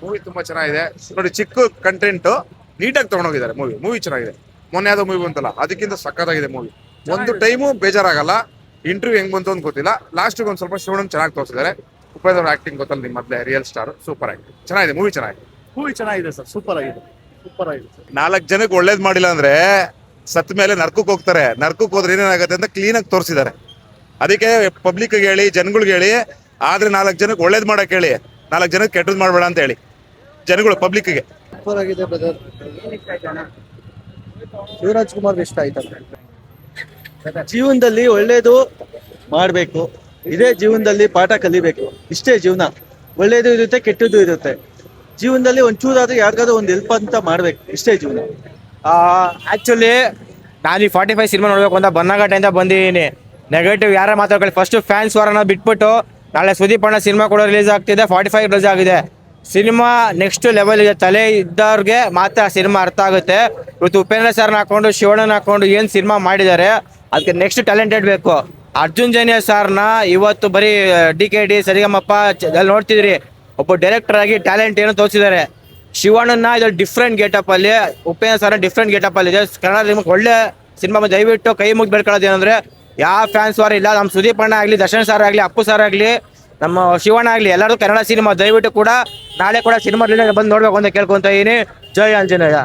Movie ತುಂಬಾ ಚೆನ್ನಾಗಿದೆ ನೋಡಿ. ಚಿಕ್ಕ ಕಂಟೆಂಟ್ ನೀಟಾಗಿ ತಗೊಂಡೋಗಿದ್ದಾರೆ. ಮೂವಿ ಚೆನ್ನಾಗಿದೆ. ಮೊನ್ನೆ ಯಾವ್ದೋ ಮೂವಿ ಬಂತಲ್ಲ, ಅದಕ್ಕಿಂತ ಸಕ್ಕತ್ತಾಗಿದೆ ಮೂವಿ. ಒಂದು ಟೈಮು ಬೇಜಾರಾಗಲ್ಲ. ಇಂಟರ್ವ್ಯೂ ಹೆಂಗ್ ಬಂತು ಅಂತ ಗೊತ್ತಿಲ್ಲ. ಲಾಸ್ಟ್ ಒಂದ್ ಸ್ವಲ್ಪ ಶಿವಣ್ಣನ್ ಚೆನ್ನಾಗಿ ತೋರಿಸಿದ್ದಾರೆ. ಉಪೇಂದ್ರ ಅವ್ರ ಆಕ್ಟಿಂಗ್ ಗೊತ್ತಲ್ಲ ನಿಮ್ ಮೊದಲೇ, ರಿಯಲ್ ಸ್ಟಾರ್, ಸೂಪರ್ ಆಕ್ಟಿಂಗ್ ಚೆನ್ನಾಗಿದೆ. ಮೂವಿ ಚೆನ್ನಾಗಿದೆ. ಮೂವಿ ಚೆನ್ನಾಗಿದೆ ಸರ್, ಸೂಪರ್ ಆಗಿದೆ, ಸೂಪರ್ ಆಗಿದೆ ಸರ್. 4 ಜನಕ್ಕೆ ಒಳ್ಳೇದ್ ಮಾಡಿಲ್ಲ ಅಂದ್ರೆ ಸತ್ ಮೇಲೆ ನರ್ಕಕ್ಕೆ ಹೋಗ್ತಾರೆ. ನರ್ಕಕ್ಕೆ ಹೋದ್ರೆ ಏನೇನಾಗುತ್ತೆ ಅಂತ ಕ್ಲೀನ್ ಆಗಿ ತೋರಿಸಿದ್ದಾರೆ. ಅದಕ್ಕೆ ಪಬ್ಲಿಕ್ ಹೇಳಿ, ಜನಗಳಿಗೆ ಹೇಳಿ, ಆದ್ರೆ 4 ಜನಕ್ಕೆ ಒಳ್ಳೇದ್ ಮಾಡಕ್ ಹೇಳಿ, 4 ಜನಕ್ಕೆ ಕೆಟ್ಟದ್ ಮಾಡ್ಬೇಡ ಅಂತ ಹೇಳಿ ಜನಗಳು ಪಬ್ಲಿಕ್ಗೆ. ಸೂಪರ್ ಆಗಿದೆ ಬ್ರದರ್. ಶಿವರಾಜ್ ಕುಮಾರ್ ಇಷ್ಟ ಆಯ್ತಾ? ಜೀವನದಲ್ಲಿ ಒಳ್ಳೇದು ಮಾಡಬೇಕು, ಇದೇ ಜೀವನದಲ್ಲಿ ಪಾಠ ಕಲಿಬೇಕು. ಇಷ್ಟೇ ಜೀವನ. ಒಳ್ಳೇದು ಇರುತ್ತೆ, ಕೆಟ್ಟದ್ದು ಇರುತ್ತೆ. ಜೀವನದಲ್ಲಿ ಒಂಚೂರಾದ್ರೂ ಯಾರಿಗಾದ್ರೂ ಒಂದು ಹೆಲ್ಪ್ ಅಂತ ಮಾಡ್ಬೇಕು. ಇಷ್ಟೇ ಜೀವನ. ಆಕ್ಚುಲಿ ನಾನು ಈ 45 ಸಿನಿಮಾ ನೋಡ್ಬೇಕು ಅಂತ ಬನ್ನಘಟ್ಟೆಯಿಂದ ಬಂದಿದ್ದೀನಿ. ನೆಗೆಟಿವ್ ಯಾರ ಮಾತಾಡ್ಕೊಳ್ಳಿ, ಫಸ್ಟ್ ಫ್ಯಾನ್ಸ್ ವಾರನ ಬಿಟ್ಬಿಟ್ಟು ನಾಳೆ ಸುದೀಪ್ ಅಣ್ಣ ಸಿನಿಮಾ ಕೂಡ ರಿಲೀಸ್ ಆಗ್ತಿದೆ. 45 ರಿಲೀಸ್ ಆಗಿದೆ. ಸಿನಿಮಾ ನೆಕ್ಸ್ಟ್ ಲೆವೆಲ್ ಇದೆ. ತಲೆ ಇದ್ದವ್ರಿಗೆ ಮಾತ್ರ ಸಿನಿಮಾ ಅರ್ಥ ಆಗುತ್ತೆ. ಇವತ್ತು ಉಪೇಂದ್ರ ಸರ್ನ ಹಾಕೊಂಡು ಶಿವಣ್ಣನ ಹಾಕೊಂಡು ಏನು ಸಿನಿಮಾ ಮಾಡಿದ್ದಾರೆ, ಅದಕ್ಕೆ ನೆಕ್ಸ್ಟ್ ಟ್ಯಾಲೆಂಟೆಡ್ ಬೇಕು. ಅರ್ಜುನ್ ಜನ್ಯ ಸರ್ನ ಇವತ್ತು ಬರೀ DKD ಸರಿಗಮ್ಮಪ್ಪ ಅಲ್ಲಿ ನೋಡ್ತಿದ್ರಿ, ಒಬ್ಬ ಡೈರೆಕ್ಟರ್ ಆಗಿ ಟ್ಯಾಲೆಂಟ್ ಏನು ತೋರಿಸಿದ್ದಾರೆ. ಶಿವಣ್ಣನ ಇದು ಡಿಫ್ರೆಂಟ್ ಗೆಟಪ್ ಅಲ್ಲಿ, ಉಪೇಂದ್ರ ಸರ್ನ ಡಿಫ್ರೆಂಟ್ ಗೆಟಪ್ ಅಲ್ಲಿ ಇದೆ. ಕನ್ನಡ ನಿಮಗೆ ಒಳ್ಳೆ ಸಿನಿಮಾ ದಯವಿಟ್ಟು ಕೈ ಮುಗಿ ಬೆಳ್ಕೊಳ್ಳೋದು ಏನಂದ್ರೆ, ಯಾವ ಫ್ಯಾನ್ಸ್ ವಾರ ಇಲ್ಲ. ನಮ್ಮ ಸುದೀಪ್ ಅಣ್ಣ ಆಗಲಿ, ದರ್ಶನ್ ಸರ್ ಆಗಲಿ, ಅಪ್ಪು ಸರ್ ಆಗಲಿ, ನಮ್ಮ ಶಿವಣ್ಣ ಆಗಲಿ, ಎಲ್ಲರೂ ಕನ್ನಡ ಸಿನಿಮಾ ದಯವಿಟ್ಟು ಕೂಡ ನಾಳೆ ಕೂಡ ಸಿನಿಮಾ ಬಂದು ನೋಡ್ಬೇಕು ಅಂತ ಕೇಳ್ಕೊಂತ ಇದೀನಿ. ಜೈ ಆಂಜನೇಯ.